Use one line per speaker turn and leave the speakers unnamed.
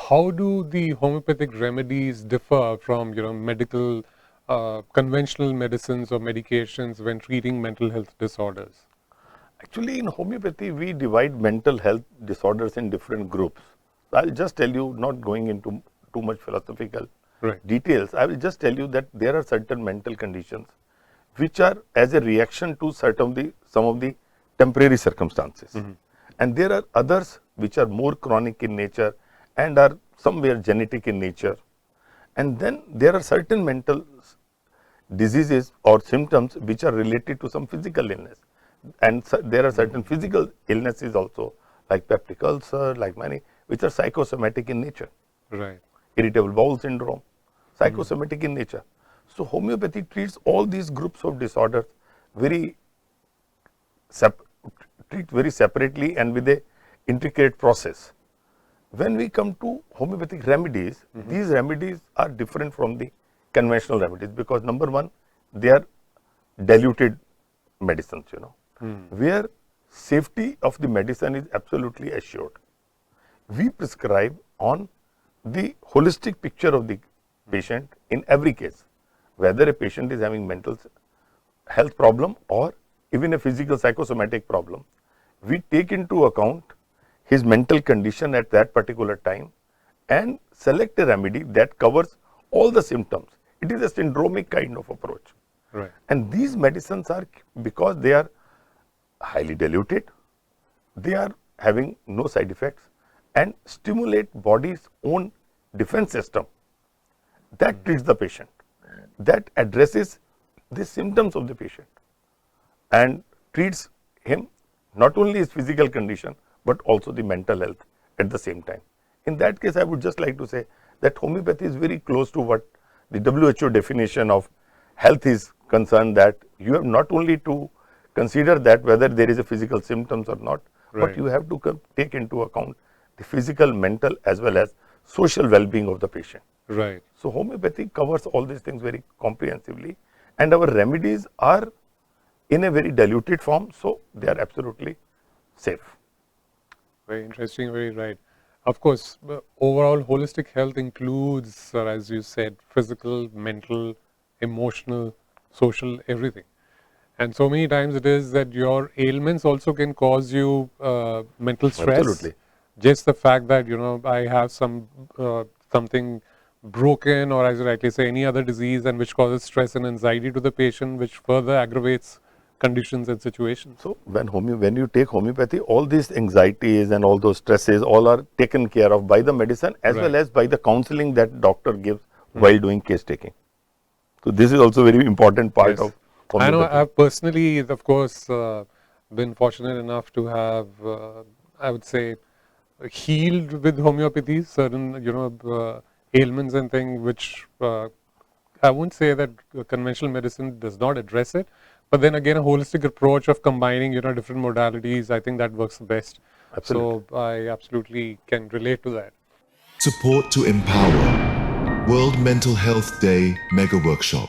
how do the homeopathic remedies differ from, medical, conventional medicines or medications when treating mental health disorders?
Actually, in homeopathy, we divide mental health disorders in different groups. I'll just tell you, not going into too much philosophical
Right.
details, I will just tell you that there are certain mental conditions which are as a reaction to some of the temporary circumstances. And there are others which are more chronic in nature and are somewhere genetic in nature. And then there are certain mental diseases or symptoms which are related to some physical illness. And there are certain physical illnesses also, like peptic ulcer, like many, which are psychosomatic in nature.
Right.
Irritable bowel syndrome, psychosomatic in nature. So homeopathy treats all these groups of disorders very treat very separately and with a intricate process. When we come to homeopathic remedies, these remedies are different from the conventional remedies because number one, they are diluted medicines, where safety of the medicine is absolutely assured. We prescribe on the holistic picture of the patient in every case, whether a patient is having mental health problem or even a physical psychosomatic problem. We take into account his mental condition at that particular time and select a remedy that covers all the symptoms. It is a syndromic kind of approach.
Right.
And these medicines are, because they are highly diluted, they are having no side effects and stimulate body's own defense system that treats the patient, that addresses the symptoms of the patient and treats him not only his physical condition but also the mental health at the same time. In that case, I would just like to say that homeopathy is very close to what the WHO definition of health is concerned, that you have not only to consider that whether there is a physical symptoms or not,
Right.
but you have to take into account the physical, mental as well as social well-being of the patient.
Right.
So homeopathy covers all these things very comprehensively, and our remedies are in a very diluted form, so they are absolutely safe.
Very interesting, very right. Of course, overall holistic health includes, as you said, physical, mental, emotional, social, everything. And so many times it is that your ailments also can cause you mental stress.
Absolutely.
Just the fact that, I have something broken, or as you rightly say, any other disease, and which causes stress and anxiety to the patient, which further aggravates conditions and situations.
So when you take homeopathy, all these anxieties and all those stresses all are taken care of by the medicine as well
Right.
as by the counseling that doctor gives while doing case taking. So this is also very important part
Yes.
of
I know
homeopathy.
I've personally, of course, been fortunate enough to have, I would say, healed with homeopathy certain, ailments and things which I wouldn't say that conventional medicine does not address it, but then again, a holistic approach of combining, different modalities, I think that works the best.
Absolutely.
So I absolutely can relate to that.
Support to empower. World Mental Health Day Mega Workshop.